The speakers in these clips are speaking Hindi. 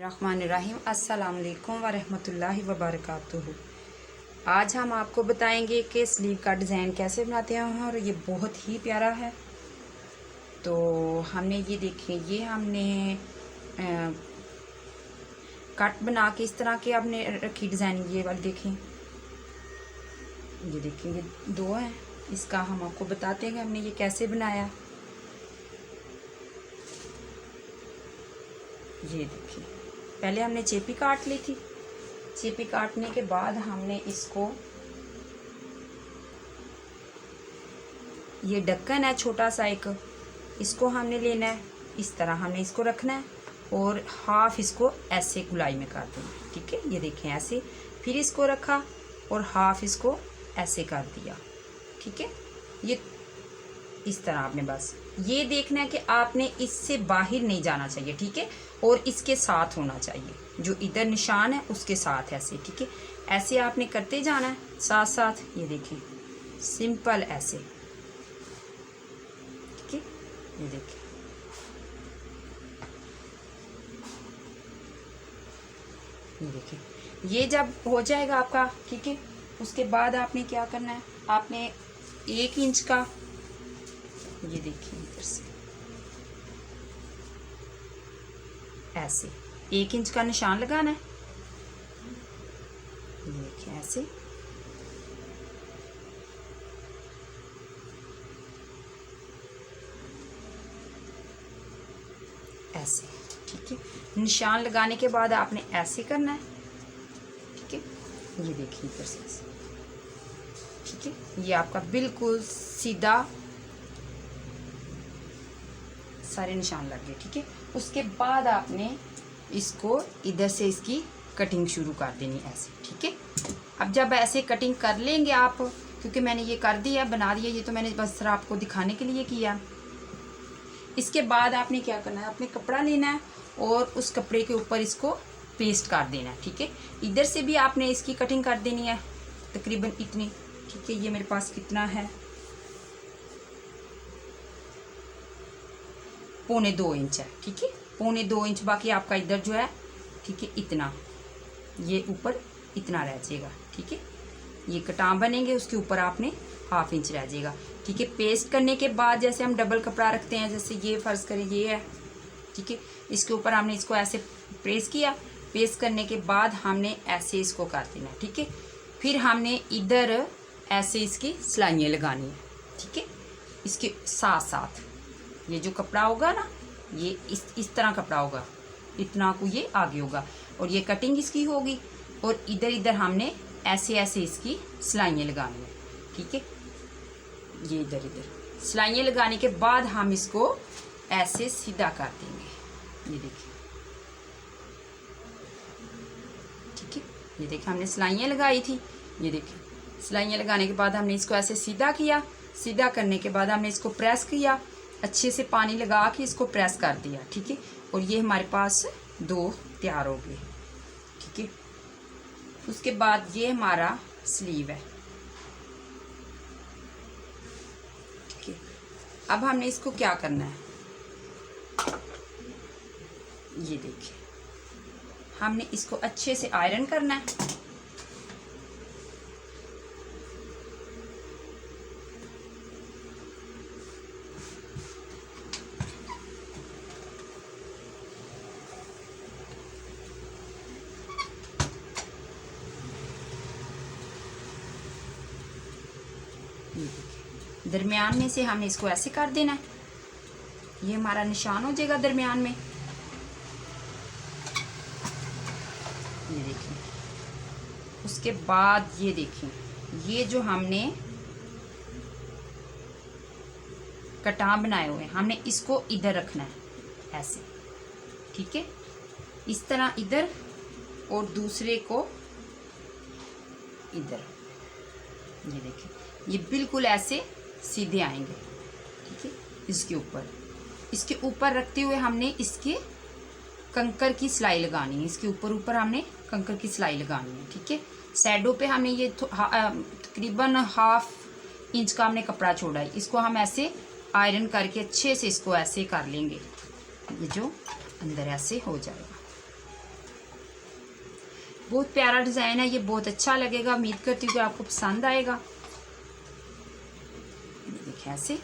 रहमानिर्रहीम। अस्सलाम वालेकुम व रहमतुल्लाहि व बरकातुहू। आज हम आपको बताएंगे कि स्लीव का डिज़ाइन कैसे बनाते हैं और ये बहुत ही प्यारा है। तो हमने ये देखें, ये हमने कट बना के इस तरह के आपने रखी डिज़ाइन, ये वाली देखें, ये देखें, ये दो हैं। इसका हम आपको बताते हैं कि हमने ये कैसे बनाया। ये देखिए, पहले हमने चेपी काट ली थी। चेपी काटने के बाद हमने इसको, ये ढक्कन है छोटा सा एक, इसको हमने लेना है, इस तरह हमने इसको रखना है और हाफ इसको ऐसे गुलाई में कर देना। ठीक है, ये देखें ऐसे, फिर इसको रखा और हाफ इसको ऐसे कर दिया। ठीक है, ये इस तरह आपने बस ये देखना है कि आपने इससे बाहर नहीं जाना चाहिए। ठीक है, और इसके साथ होना चाहिए, जो इधर निशान है उसके साथ ऐसे। ठीक है, ऐसे आपने करते जाना है साथ साथ। ये देखें, सिंपल ऐसे। ठीक है, ये देखें, ये देखें, ये जब हो जाएगा आपका, ठीक है, उसके बाद आपने क्या करना है, आपने 1 इंच का, ये देखिए इधर से ऐसे 1 इंच का निशान लगाना है। ये देखिए ऐसे, ऐसे। ठीक है, निशान लगाने के बाद आपने ऐसे करना है। ठीक है, ये देखिए इधर से ऐसे। ठीक है, ये आपका बिल्कुल सीधा सारे निशान लग गए। ठीक है, उसके बाद आपने इसको इधर से इसकी कटिंग शुरू कर देनी ऐसे। ठीक है, अब जब ऐसे कटिंग कर लेंगे आप, क्योंकि मैंने ये कर दिया, बना दिया, ये तो मैंने बस सिर्फ आपको दिखाने के लिए किया। इसके बाद आपने क्या करना है, अपने कपड़ा लेना है और उस कपड़े के ऊपर इसको पेस्ट कर देना है। ठीक है, इधर से भी आपने इसकी कटिंग कर देनी है तकरीबन इतनी। ठीक है, ये मेरे पास कितना है, 1.25 इंच है। ठीक है, 1.25 इंच, बाकी आपका इधर जो है, ठीक है, इतना, ये ऊपर इतना रह जाएगा। ठीक है, ये कटाम बनेंगे, उसके ऊपर आपने 1/2 इंच रह जाएगा। ठीक है, पेस्ट करने के बाद जैसे हम डबल कपड़ा रखते हैं, जैसे ये फर्ज करें ये है। ठीक है, इसके ऊपर हमने इसको ऐसे प्रेस किया, प्रेस करने के बाद हमने ऐसे इसको कर देना। ठीक है, फिर हमने इधर ऐसे इसकी सिलाइयाँ लगानी है। ठीक है, इसके साथ साथ ये जो कपड़ा होगा ना, ये इस तरह कपड़ा होगा, इतना को ये आगे होगा और ये कटिंग इसकी होगी और इधर इधर हमने ऐसे ऐसे इसकी सिलाइयाँ लगानी है। ठीक है, ये इधर इधर सिलाइयाँ लगाने के बाद हम इसको ऐसे सीधा कर देंगे। ये देखिए, ठीक है, ये देखिए, हमने सिलाइयाँ लगाई थी। ये देखिए, सिलाइयाँ लगाने के बाद हमने इसको ऐसे सीधा किया। सीधा करने के बाद हमने इसको प्रेस किया, अच्छे से पानी लगा के इसको प्रेस कर दिया। ठीक है, और ये हमारे पास 2 तैयार हो गए। ठीक है, उसके बाद ये हमारा स्लीव है। ठीक है, अब हमने इसको क्या करना है, ये देखिए, हमने इसको अच्छे से आयरन करना है। दरमियान में से हमने इसको ऐसे कर देना है, ये हमारा निशान हो जाएगा दरमियान में। ये देखिए, उसके बाद ये देखिए, ये जो हमने कटाम बनाए हुए हैं, हमने इसको इधर रखना है ऐसे। ठीक है, इस तरह इधर और दूसरे को इधर। ये देखिए, ये बिल्कुल ऐसे सीधे आएंगे। ठीक है, इसके ऊपर रखते हुए हमने इसके कंकर की सिलाई लगानी है। इसके ऊपर ऊपर हमने कंकर की सिलाई लगानी है। ठीक है, साइडों पे हमने ये तकरीबन 1/2 इंच का हमने कपड़ा छोड़ा है। इसको हम ऐसे आयरन करके अच्छे से इसको ऐसे कर लेंगे, ये जो अंदर ऐसे हो जाएगा। बहुत प्यारा डिज़ाइन है, ये बहुत अच्छा लगेगा। उम्मीद करती हूँ कि आपको पसंद आएगा। देखिए ऐसे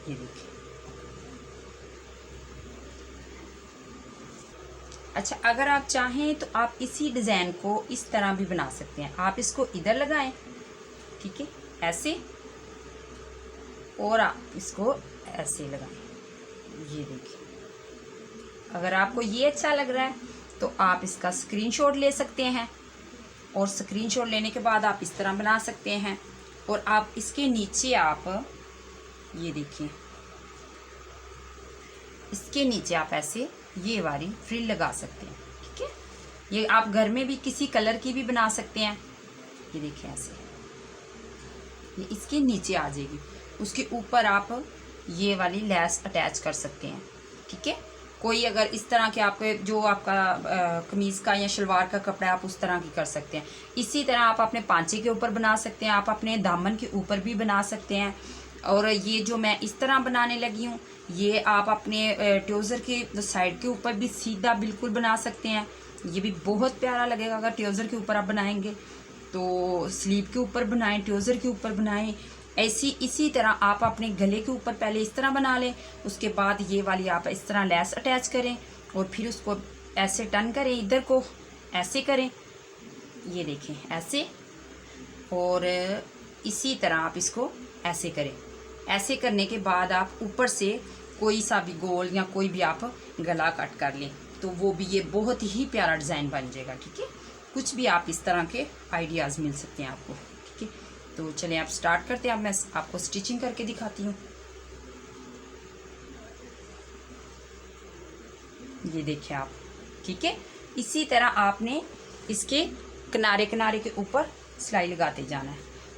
ये देखिए। अच्छा, अगर आप चाहें तो आप इसी डिज़ाइन को इस तरह भी बना सकते हैं। आप इसको इधर लगाएं, ठीक है, ऐसे, और आप इसको ऐसे लगाएं। ये देखिए, अगर आपको ये अच्छा लग रहा है तो आप इसका स्क्रीनशॉट ले सकते हैं, और स्क्रीनशॉट लेने के बाद आप इस तरह बना सकते हैं। और आप इसके नीचे आप ये देखिए, इसके नीचे आप ऐसे ये वाली फ्रिल लगा सकते हैं, ठीक है। ये आप घर में भी किसी कलर की भी बना सकते हैं। ये देखिए ऐसे, ये इसके नीचे आ जाएगी। उसके ऊपर आप ये वाली लेस अटैच कर सकते हैं, ठीक है। कोई अगर इस तरह के आपके जो आपका कमीज़ का या शलवार का कपड़ा है, आप उस तरह की कर सकते हैं। इसी तरह आप अपने पांचे के ऊपर बना सकते हैं, आप अपने दामन के ऊपर भी बना सकते हैं। और ये जो मैं इस तरह बनाने लगी हूँ, ये आप अपने ट्राउज़र के साइड के ऊपर भी सीधा बिल्कुल बना सकते हैं। ये भी बहुत प्यारा लगेगा अगर ट्राउज़र के ऊपर आप बनाएंगे तो। स्लीव के ऊपर बनाएं, ट्राउज़र के ऊपर बनाएं, ऐसी इसी तरह आप अपने गले के ऊपर पहले इस तरह बना लें। उसके बाद ये वाली आप इस तरह लेस अटैच करें, और फिर उसको ऐसे टर्न करें, इधर को ऐसे करें, ये देखें ऐसे, और इसी तरह आप इसको ऐसे करें। ऐसे करने के बाद आप ऊपर से कोई सा भी गोल या कोई भी आप गला कट कर लें, तो वो भी ये बहुत ही प्यारा डिज़ाइन बन जाएगा, ठीक है। कुछ भी आप इस तरह के आइडियाज़ मिल सकते हैं आपको, ठीक है। तो चलिए आप स्टार्ट करते हैं। अब मैं आपको स्टिचिंग करके दिखाती हूँ। ये देखिए आप, ठीक है। इसी तरह आपने इसके किनारे किनारे के ऊपर सिलाई लगाते जाना है।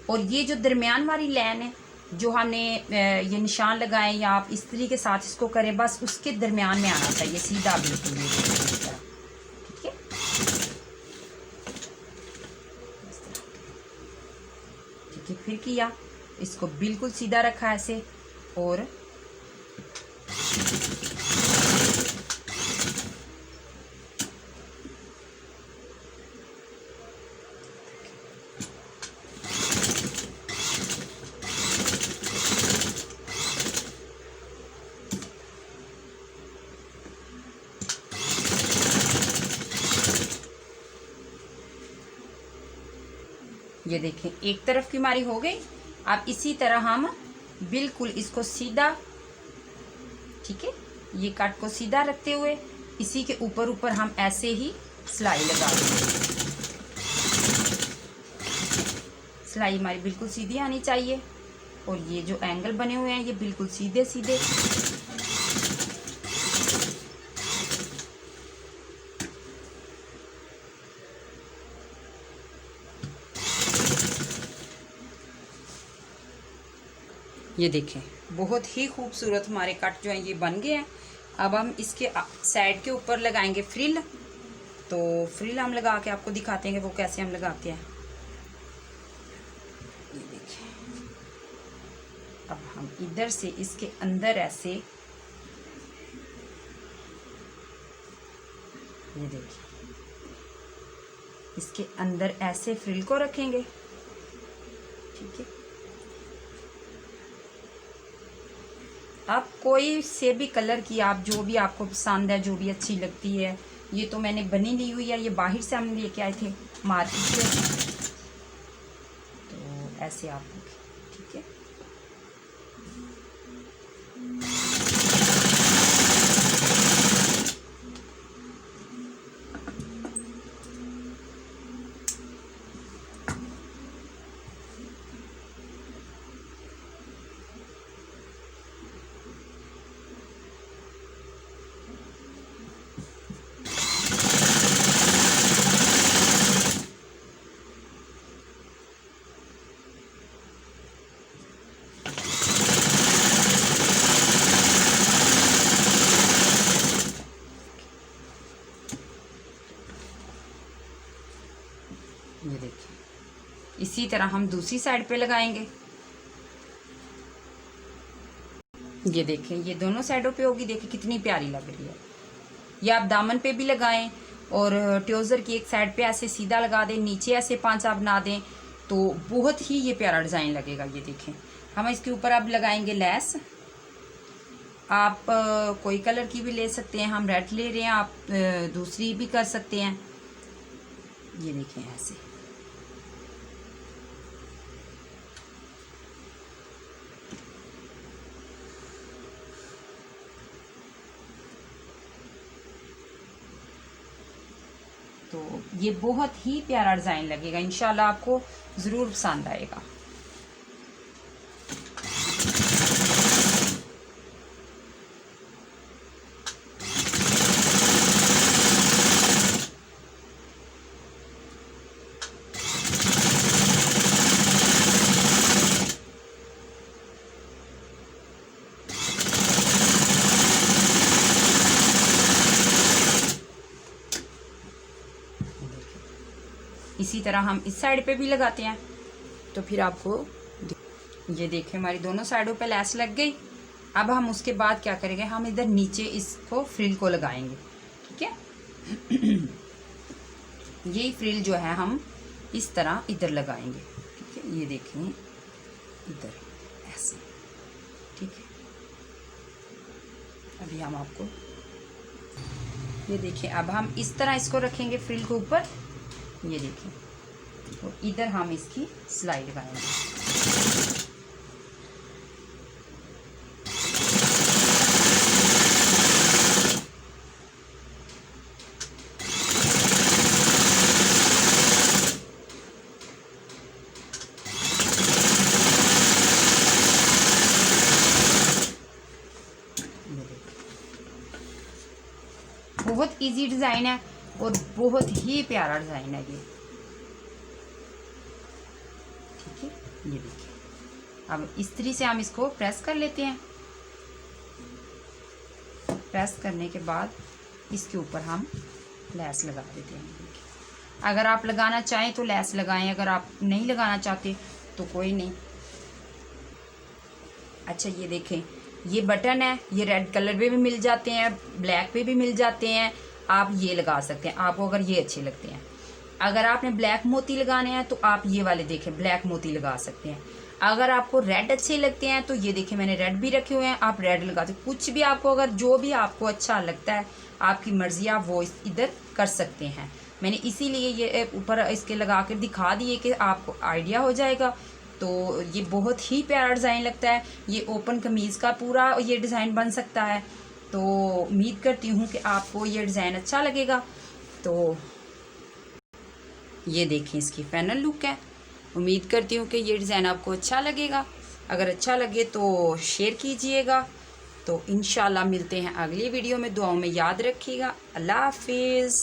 और ये जो दरमियान वाली लाइन है जो हमने ये निशान लगाए, या आप इस तरीके के साथ इसको करें, बस उसके दरमियान में आना चाहिए सीधा बिल्कुल, ठीक है। ठीक है, फिर किया, इसको बिल्कुल सीधा रखा ऐसे, और ये देखें एक तरफ की हमारी हो गई। अब इसी तरह हम बिल्कुल इसको सीधा, ठीक है, ये कट को सीधा रखते हुए इसी के ऊपर ऊपर हम ऐसे ही सिलाई लगा देंगे। सिलाई हमारी बिल्कुल सीधी आनी चाहिए, और ये जो एंगल बने हुए हैं ये बिल्कुल सीधे सीधे। ये देखें बहुत ही खूबसूरत हमारे कट जो हैं ये बन गए हैं। अब हम इसके साइड के ऊपर लगाएंगे फ्रिल। तो फ्रिल हम लगा के आपको दिखाते हैं कि वो कैसे हम लगाते हैं। ये देखिए, अब हम इधर से इसके अंदर ऐसे, ये देखिए, इसके अंदर ऐसे फ्रिल को रखेंगे, ठीक है। आप कोई से भी कलर की, आप जो भी आपको पसंद है, जो भी अच्छी लगती है। ये तो मैंने बनी ली हुई है, ये बाहर से हम लेके आए थे मार्केट से। तो ऐसे आप, ठीक है। इसी तरह हम दूसरी साइड पे लगाएंगे। ये देखें, ये दोनों साइडों पे होगी, देखिए कितनी प्यारी लग रही है। ये आप दामन पे भी लगाएं और ट्राउजर की एक साइड पे ऐसे सीधा लगा दें, नीचे ऐसे पांचा बना दें, तो बहुत ही ये प्यारा डिज़ाइन लगेगा। ये देखें, हम इसके ऊपर अब लगाएंगे लेस। आप कोई कलर की भी ले सकते हैं, हम रेड ले रहे हैं, आप दूसरी भी कर सकते हैं। ये देखें ऐसे। तो ये बहुत ही प्यारा डिज़ाइन लगेगा, इंशाल्लाह आपको ज़रूर पसंद आएगा। इसी तरह हम इस साइड पे भी लगाते हैं। तो फिर आपको ये देखें, हमारी दोनों साइडों पे लैस लग गई। अब हम उसके बाद क्या करेंगे, हम इधर नीचे इसको फ्रिल को लगाएंगे। ठीक है, ये फ्रिल जो है हम इस तरह इधर लगाएंगे। ठीक है, ये देखें इधर ऐसे। ठीक है, अभी हम आपको ये देखें, अब हम इस तरह इसको रखेंगे फ्रिल के ऊपर। ये देखिए, तो इधर हम इसकी सिलाई लगाएंगे। बहुत इजी डिज़ाइन है और बहुत ही प्यारा डिज़ाइन है ये। ठीक है, ये देखिए, अब इस तरह से हम इसको प्रेस कर लेते हैं। प्रेस करने के बाद इसके ऊपर हम लैस लगा देते हैं। अगर आप लगाना चाहें तो लैस लगाएं, अगर आप नहीं लगाना चाहते तो कोई नहीं। अच्छा, ये देखें, ये बटन है, ये रेड कलर पे भी मिल जाते हैं, ब्लैक पे भी मिल जाते हैं। आप ये लगा सकते हैं, आपको अगर ये अच्छे लगते हैं। अगर आपने ब्लैक मोती लगाने हैं तो आप ये वाले देखें, ब्लैक मोती लगा सकते हैं। अगर आपको रेड अच्छे लगते हैं तो ये देखें, मैंने रेड भी रखे हुए हैं, आप रेड लगाते। कुछ भी आपको, अगर जो भी आपको अच्छा लगता है, आपकी मर्जी, आप वो इधर कर सकते हैं। मैंने इसीलिए ये ऊपर इसके लगा कर दिखा दिए कि आपको आइडिया हो जाएगा। तो ये बहुत ही प्यारा डिज़ाइन लगता है। ये ओपन कमीज़ का पूरा ये डिज़ाइन बन सकता है। तो उम्मीद करती हूँ कि आपको ये डिज़ाइन अच्छा लगेगा। तो ये देखें, इसकी फाइनल लुक है। उम्मीद करती हूँ कि ये डिज़ाइन आपको अच्छा लगेगा। अगर अच्छा लगे तो शेयर कीजिएगा। तो इंशाल्लाह मिलते हैं अगली वीडियो में। दुआओं में याद रखिएगा। अल्लाह हाफिज़।